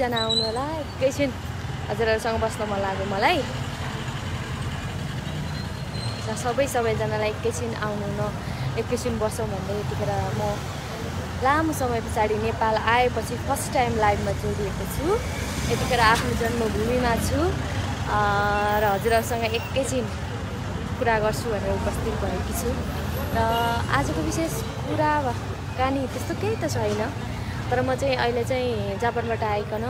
सबैजना आउनु होला एकैछिन हजुरहरुसँग बस्न मन लाग्यो मलाई सबैजनालाई एकैछिन आउनु न एकैछिन बसौँ भन्दै यतिखेर म लामो समय पछाडि नेपाल आएपछि फर्स्ट टाइम लाइभमा जोडिएको छु यतिखेर आफ्नो जन्मभूमिमा छु र हजुरहरुसँग एकैछिन कुरा गर्छु भनेर उपस्थित भएकी छु र आजको विशेष कुरा कहानी त्यस्तो केही त छैन तर म चाहिँ अहिले चाहिँ जापानबाट आइकन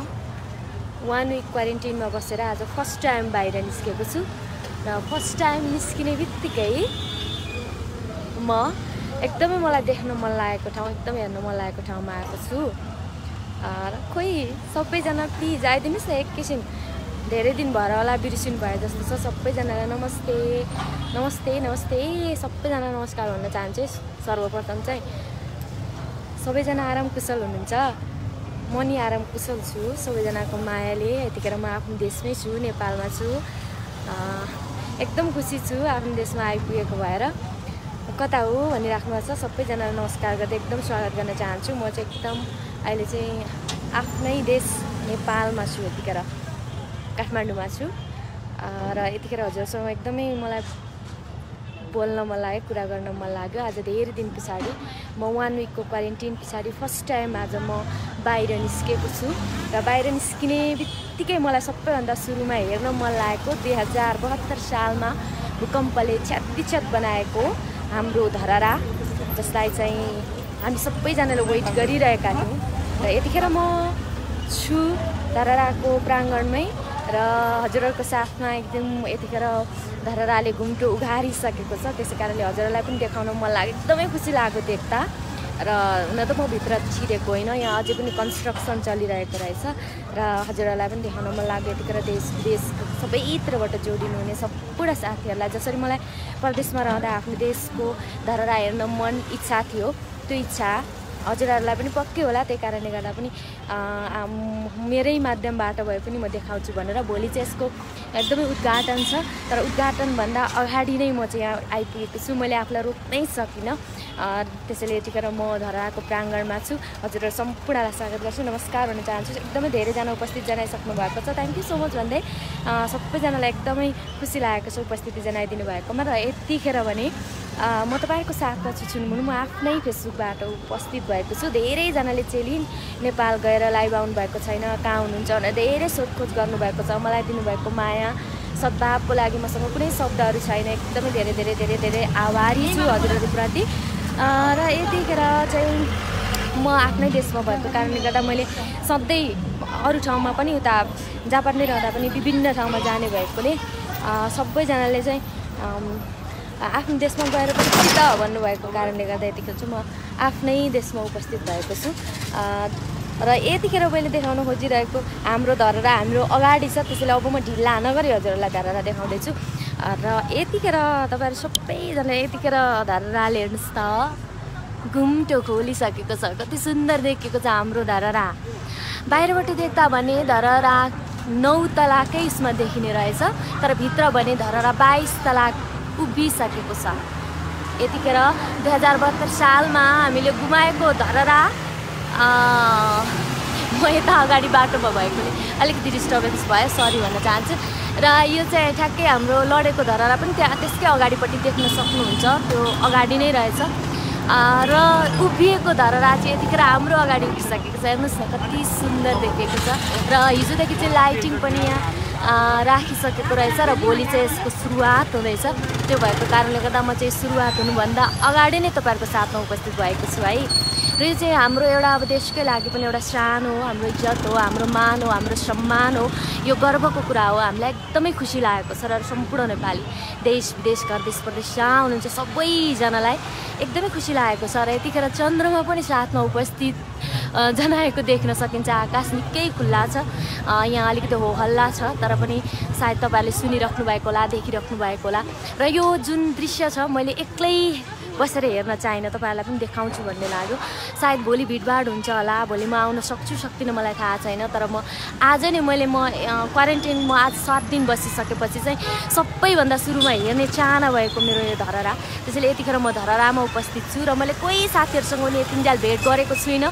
1 विक क्वारेन्टाइनमा बसेर आज फर्स्ट टाइम बाहिर निस्केको छु र फर्स्ट टाइम निस्किने बित्तिकै म एकदमै मलाई देख्न मन लागेको ठाउँ एकदमै हेर्न मन लागेको ठाउँमा आएको छु र खोइ सबैजना प्लिज आइदिनुस् न एकैछिन धेरै दिन भएर होला बिर्सिनु भए जस्तो छ सबैजनालाई नमस्ते नमस्ते नमस्ते सबैजना नमस्कार भन्न चाहन्छु सर्वप्रथम चाहिँ सबैजना आराम कुशल हुनुहुन्छ म नि आराम कुशल छु सबैजनाको मायाले यतिखेर म आफ्नो देशमै छु नेपालमा छु एकदम खुसी छु आफ्नो देशमा आइपुगेको भएर कता हो भनिराख्नु भएको छ सबैजनालाई नमस्कार गर्दै एकदम स्वागत गर्न चाहन्छु म चाहिँ एकदम अहिले चाहिँ आफ्नै देश नेपालमा छु यतिखेर काठमाडौँमा छु र यतिखेर हजुरसँग एकदमै मलाई बोल्न मन लाग्यो कुरा गर्न मन लाग्यो आज धेरै दिन पछाडि म 1 विकको क्वारेन्टाइन पछाडि फर्स्ट टाइम आज म बाहिर निस्केको छु र बाहिर निस्किने बित्तिकै मलाई सबैभन्दा सुरुमा हेर्न मन लागेको 2072 सालमा भूकम्पले क्षतिक्षत बनाएको हाम्रो धरहरा जसलाई चाहिँ हामी सबैजनाले वेट गरिरहेका थियौँ र यतिखेर म छु धरहराको प्राङ्गणमै र हजुरहरुको साथमा एकदम यतिखेर धरहराले घुम्टो उघारिसकेको छ त्यसै कारणले हजुरहरुलाई पनि देखाउन मन लाग्यो एकदमै खुसी लाग्यो देख्दा र हुन त म भित्र छिरेको होइन यहाँ अझै पनि कन्स्ट्रक्सन चलिरहेको रहेछ र हजुरहरुलाई पनि देखाउन मन लाग्यो यतिखेर देश विदेश सबैतिरबाट जोडिनु हुने सम्पूर्ण साथीहरूलाई जसरी मलाई परदेशमा रहँदा आफ्नो देशको धरहरा हेर्न मन इच्छा थियो त्यो इच्छा हजुरहरुलाई पनि पक्कै होला त्यही कारणले गर्दा पनि मेरै माध्यमबाट भए पनि म देखाउँछु भनेर भोलि चाहिँ यसको एकदमै उद्घाटन छ तर उद्घाटनभन्दा अगाडि नै म चाहिँ यहाँ आइपुगेको छु मैले आफूलाई रोक्नै सकिनँ त्यसैले यतिखेर म धरहराको प्राङ्गणमा छु हजुरहरु सम्पूर्णलाई स्वागत गर्छु नमस्कार भन्न चाहन्छु एकदमै धेरैजना उपस्थित जनाइसक्नु भएको छ थ्याङ्क यू सो मच भन्दै सबैजनालाई एकदमै खुसी लागेको छ उपस्थिति जनाइदिनु भएकोमा र यतिखेर भने म तपाईहरुको साथमा छु छुनमुन म आफ्नै फेसबुकबाट उपस्थित भएको छु धेरैजनाले चेली नेपाल गएर लाइभ आउनु भएको छैन कहाँ हुनुहुन्छ भनेर धेरै सोधखोज गर्नुभएको छ मलाई दिनुभएको माया सद्भावको लागि मसँग कुनै शब्दहरू छैन एकदमै धेरै धेरै धेरै धेरै आभारी छु हजुरहरुप्रति र यतिखेर चाहिँ म आफ्नै देशमा भएको कारणले गर्दा मैले सधैँ अरू ठाउँमा पनि उता जापानमै रहँदा पनि विभिन्न ठाउँमा जाने भएकोले सबैजनाले चाहिँ आफ्नो देशमा गएर पनि के त भन्नुभएको कारणले गर्दा यतिखेर चाहिँ म आफ्नै देशमा उपस्थित भएको छु र यतिखेर मैले देखाउन खोजिरहेको हाम्रो धरहरा हाम्रो अगाडि छ त्यसैले अब म ढिला नगरी हजुरहरूलाई धरहरा देखाउँदैछु र यतिखेर तपाईहरु सबैजना यतिखेर धरहराले हेर्नुस् त घुम्टो खोलिसकेको छ कति सुन्दर देखिएको छ हाम्रो धरहरा बाहिरबाट देख्दा भने धरहरा 9 तलाकै यसमा देखिने रहेछ तर भित्र भने धरहरा 22 तलाक उभिसकेको छ यतिखेर 2072 सालमा हामीले गुमाएको धरहरा म यता अगाडि बाटोमा भएकोले अलिकति डिस्टर्बेन्स भयो सरी भन्न चाहन्छु र यो चाहिँ ठ्याक्कै हाम्रो लडेको धरहरा पनि त्यसकै अगाडिपट्टि देख्न सक्नुहुन्छ त्यो अगाडि नै रहेछ र उभिएको धरहरा चाहिँ यतिखेर हाम्रो अगाडि उभिसकेको छ हेर्नुहोस् न कति सुन्दर देखिएको छ र हिजोदेखि चाहिँ लाइटिङ पनि यहाँ राखिसकेको रहेछ र भोलि चाहिँ यसको सुरुवात हुँदैछ त्यो भएको कारणले गर्दा म चाहिँ सुरुवात हुनुभन्दा अगाडि नै तपाईहरुको साथमा उपस्थित भएको छु है र यो चाहिँ हाम्रो एउटा अब देशकै लागि पनि एउटा शान हो हाम्रो इज्जत हो हाम्रो मान हो हाम्रो सम्मान हो यो गर्वको कुरा हो हामीलाई एकदमै खुसी लागेको छ र सम्पूर्ण नेपाली देश विदेश घर देश प्रदेश जहाँ हुनुहुन्छ सबैजनालाई एकदमै खुसी लागेको छ र यतिखेर चन्द्रमा पनि साथमा उपस्थित जनाएको देख्न सकिन्छ आकाश निकै खुल्ला छ यहाँ अलिकति हो हल्ला छ तर पनि सायद तपाईहरुले सुनिराख्नु भएको होला देखिराख्नु भएको होला र यो जुन दृश्य छ मैले एक्लै बसेर हेर्न चाहिनँ, तपाईँहरूलाई पनि देखाउँछु भन्ने लाग्यो। सायद भोलि भिडभाड हुन्छ होला, भोलि म आउन सक्छु सक्दिनँ मलाई थाहा छैन, तर म आज नै म क्वारेन्टाइन आज 7 दिन बसिसकेपछि चाहिँ सबैभन्दा सुरुमा हेर्ने चाहना भएको मेरो यो धरहरा। त्यसैले यतिखेर म धरहरामा उपस्थित छु र मैले कोही साथीहरूसँग पनि यतिन्जेल भेट गरेको छुइनँ।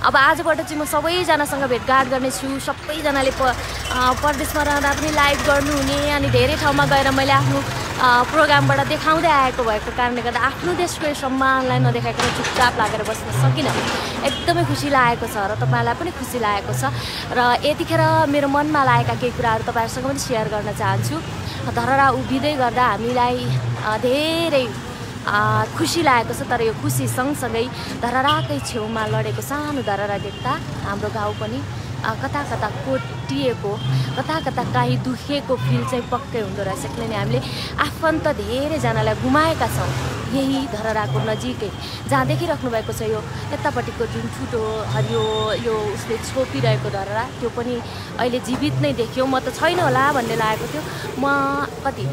अब आजबाट चाहिँ म सबैजनासँग भेटघाट गर्नेछु। सबैजनाले परदेशमा रहँदा पनि लाइभ गर्नुहुने अनि धेरै ठाउँमा गएर मैले आफ्नो प्रोग्रामबाट देखाउँदै आएको भएको कारणले गर्दा आफ्नो देशको सम्मानलाई नदेखाइकन चुपचाप लागेर बस्न सकिनँ। एकदमै खुसी लागेको छ र तपाईँलाई पनि खुसी लागेको छ र यतिखेर मेरो मनमा लागेका केही कुराहरू तपाईँहरूसँग पनि सेयर गर्न चाहन्छु। धरहरा उभिँदै गर्दा हामीलाई धेरै खुसी लागेको छ, तर यो खुसी सँगसँगै धरहराकै छेउमा लडेको सानो धरहरा देख्दा हाम्रो गाउँ पनि कता कता कोटिएको, कता कता काहीँ दुखेको फिल चाहिँ पक्कै हुँदो रहेछ। किनभने हामीले आफन्त धेरैजनालाई गुमाएका छौँ यही धरहराको नजिकै, जहाँ देखिराख्नु भएको छ यो यतापट्टिको जुन ठुलो हरियो यो उसले छोपिरहेको धरहरा, त्यो पनि अहिले जीवित नै देखियो। म त छैन होला भन्ने लागेको थियो। म कति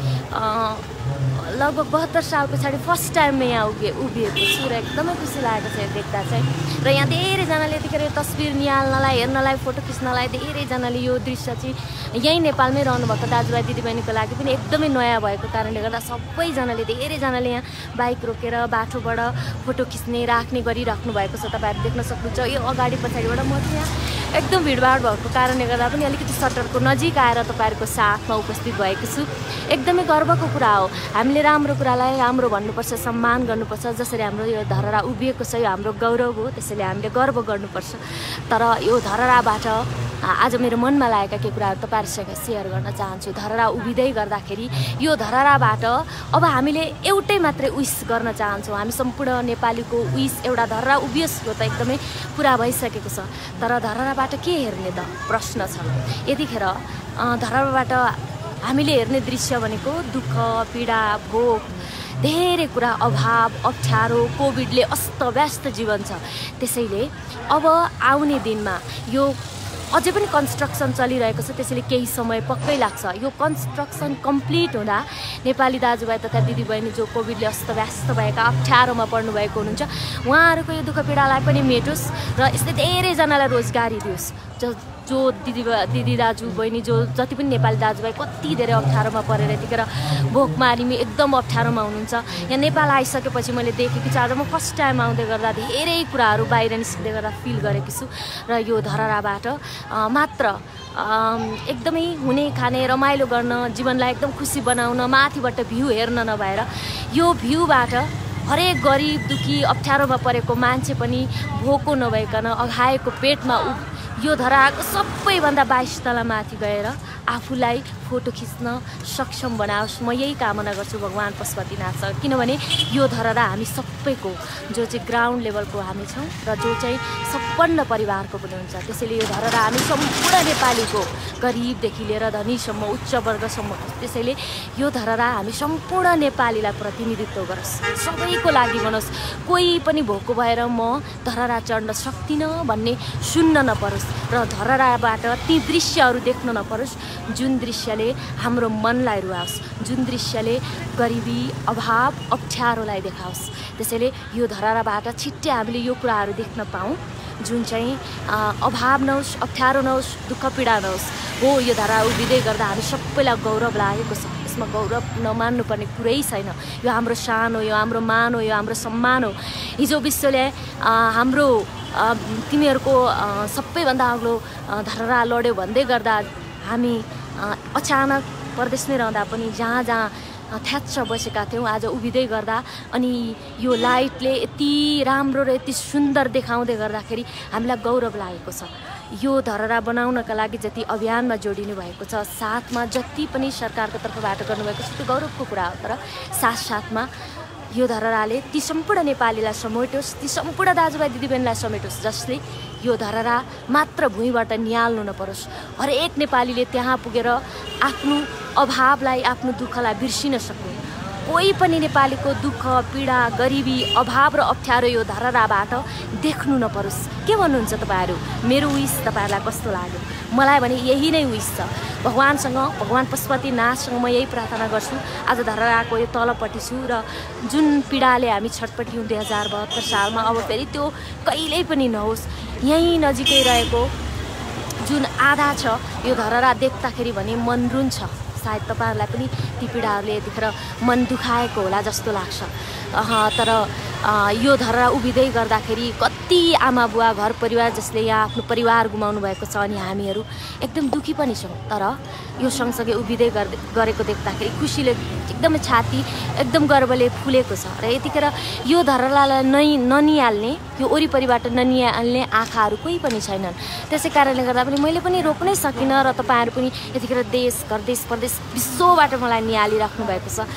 लगभग 72 साल पछाडि फर्स्ट टाइम यहाँ उभिएको छु र एकदमै खुसी लागेको छ देख्दा चाहिँ। र यहाँ धेरैजनाले यतिखेर तस्बिर निहाल्नलाई, हेर्नलाई, फोटो खिच्नलाई धेरैजनाले यो दृश्य चाहिँ यहीँ नेपालमै रहनुभएको दाजुभाइ दिदीबहिनीको लागि पनि एकदमै नयाँ भएको कारणले गर्दा सबैजनाले धेरैजनाले यहाँ बाइक रोकेर बाटोबाट फोटो खिच्ने राख्ने गरिराख्नु भएको छ। तपाईँहरू देख्न सक्नुहुन्छ यो अगाडि पछाडिबाट। म चाहिँ यहाँ एकदम भिडभाड भएको कारणले गर्दा पनि अलिकति सटरको नजिक आएर तपाईँहरूको साथमा उपस्थित भएको छु। एकदमै गर्वको कुरा हो। हामीले राम्रो कुरालाई राम्रो भन्नुपर्छ, सम्मान गर्नुपर्छ। जसरी हाम्रो यो धरहरा उभिएको छ यो हाम्रो गौरव हो, त्यसैले हामीले गर्व गर्नुपर्छ। तर यो धरहराबाट आज मेरो मनमा लागेका केही कुराहरू तपाईँहरूसँग सेयर गर्न चाहन्छु। धरहरा उभिँदै गर्दाखेरि यो धरहराबाट अब हामीले एउटै मात्रै विश गर्न चाहन्छौँ। हामी सम्पूर्ण नेपालीको विश एउटा धरहरा उभियोस्, यो त एकदमै पुरा भइसकेको छ। तर धरहराबाट के हेर्ने त प्रश्न छ। यतिखेर धरहराबाट हामीले हेर्ने दृश्य भनेको दुःख, पीडा, भोग, धेरै कुरा, अभाव, अप्ठ्यारो, कोभिडले अस्तव्यस्त जीवन छ। त्यसैले अब आउने दिनमा यो अझै पनि कन्स्ट्रक्सन चलिरहेको छ, त्यसैले केही समय पक्कै लाग्छ। यो कन्स्ट्रक्सन कम्प्लिट हुँदा नेपाली दाजुभाइ तथा दिदीबहिनी जो कोभिडले अस्तव्यस्त भएका अप्ठ्यारोमा पर्नुभएको हुनुहुन्छ उहाँहरूको यो दुःख पीडालाई पनि मेटोस् र यस्तै धेरैजनालाई रोजगारी दियोस्। जो दिदी दाजु बहिनी जो जति पनि नेपाली दाजुभाइ कति धेरै अप्ठ्यारोमा परेर यतिखेर भोकमारीमा एकदम अप्ठ्यारोमा हुनुहुन्छ। यहाँ नेपाल आइसकेपछि मैले देखेको छु, आज म फर्स्ट टाइम आउँदै गर्दा धेरै कुराहरू बाहिर निस्किँदै गर्दा फिल गरेको छु। र यो धरहराबाट मात्र एकदमै हुने खाने रमाइलो गर्न, जीवनलाई एकदम खुसी बनाउन, माथिबाट भ्यू हेर्न नभएर यो भ्यूबाट हरेक गरिब दुखी अप्ठ्यारोमा परेको मान्छे पनि भोको नभइकन अघाएको पेटमा यो धरहराको सबैभन्दा 22 तला माथि गएर आफूलाई फोटो खिच्न सक्षम बनाओस्। म यही कामना गर्छु भगवान् पशुपतिनाथ। किनभने यो धरहरा हामी सबैको जो चाहिँ ग्राउन्ड लेभलको हामी छौँ र जो चाहिँ सम्पन्न परिवारको पनि हुन्छ। त्यसैले यो धरहरा हामी सम्पूर्ण नेपालीको गरिबदेखि लिएर धनीसम्म उच्च वर्गसम्म। त्यसैले यो धरहरा हामी सम्पूर्ण नेपालीलाई प्रतिनिधित्व गरोस्, सबैको लागि बनोस्। कोही पनि भोको भएर म धरहरा चढ्न सक्दिनँ भन्ने सुन्न नपरोस् र धरहराबाट ती दृश्यहरू देख्न नपरोस् जुन दृश्यले हाम्रो मनलाई रुवाओस्, जुन दृश्यले गरिबी, अभाव, अप्ठ्यारोलाई देखाओस्। त्यसैले यो धरहराबाट छिट्टै हामीले यो कुराहरू देख्न पाऊँ जुन चाहिँ अभाव नहोस्, अप्ठ्यारो नहोस्, दुःख पीडा नहोस्। हो यो धरहरा उभिँदै गर्दा हामी सबैलाई गौरव लागेको छ। यसमा गौरव नमान्नुपर्ने कुरै छैन। यो हाम्रो शान हो, यो हाम्रो मान हो, यो हाम्रो सम्मान हो। हिजो विश्वले हाम्रो तिमीहरूको सबैभन्दा अग्लो धरहरा लड्यो भन्दै गर्दा हामी अचानक परदेशमै रहँदा पनि जहाँ जहाँ थ्याच्च बसेका थियौँ आज उभिँदै गर्दा अनि यो लाइटले यति राम्रो र यति सुन्दर देखाउँदै गर्दाखेरि हामीलाई गौरव लागेको छ। यो धरहरा बनाउनका लागि जति अभियानमा जोडिनु भएको छ, साथमा जति पनि सरकारको तर्फबाट गर्नुभएको छ त्यो गौरवको कुरा हो। तर साथसाथमा यो धरहराले ती सम्पूर्ण नेपालीलाई समेटोस्, ती सम्पूर्ण दाजुभाइ दिदीबहिनीलाई समेटोस् जसले यो धरहरा मात्र भुइँबाट निहाल्नु नपरोस्। हरेक नेपालीले त्यहाँ पुगेर आफ्नो अभावलाई, आफ्नो दुःखलाई बिर्सिन सक्नु। कोही पनि नेपालीको दुःख पीडा गरिबी अभाव र अप्ठ्यारो यो धरहराबाट देख्नु नपरोस्। के भन्नुहुन्छ तपाईँहरू? मेरो विश तपाईँहरूलाई कस्तो लाग्यो? मलाई भने यही नै विश छ। भगवानसँग, भगवान पशुपतिनाथसँग म यही प्रार्थना गर्छु। आज धरहराको यो तलपट्टि छु र जुन पीडाले हामी छटपट्यौँ 2072 सालमा, अब फेरि त्यो कहिल्यै पनि नहोस्। यहीँ नजिकै रहेको जुन आधा छ यो धरहरा देख्दाखेरि भने मन रुन्छ। सायद तपाईँहरूलाई पनि ती पीडाहरूले यतिखेर मन दुखाएको होला जस्तो लाग्छ। तर यो धरहरा उभिँदै गर्दाखेरि कति आमा बुवा घर परिवार जसले यहाँ आफ्नो परिवार गुमाउनु भएको छ अनि हामीहरू एकदम दुखी पनि छौँ। तर यो सँगसँगै उभिँदै गरेको देख्दाखेरि खुसीले एकदमै छाती एकदम गर्वले फुलेको छ। र यतिखेर यो धरहरालाई ननिहाल्ने, यो वरिपरिबाट ननिहाल्ने आँखाहरू कोही पनि छैनन्। त्यसै कारणले गर्दा पनि मैले पनि रोक्नै सकिनँ र तपाईँहरू पनि यतिखेर देश घर देश प्रदेश विश्वबाट मलाई निहालिराख्नु भएको छ।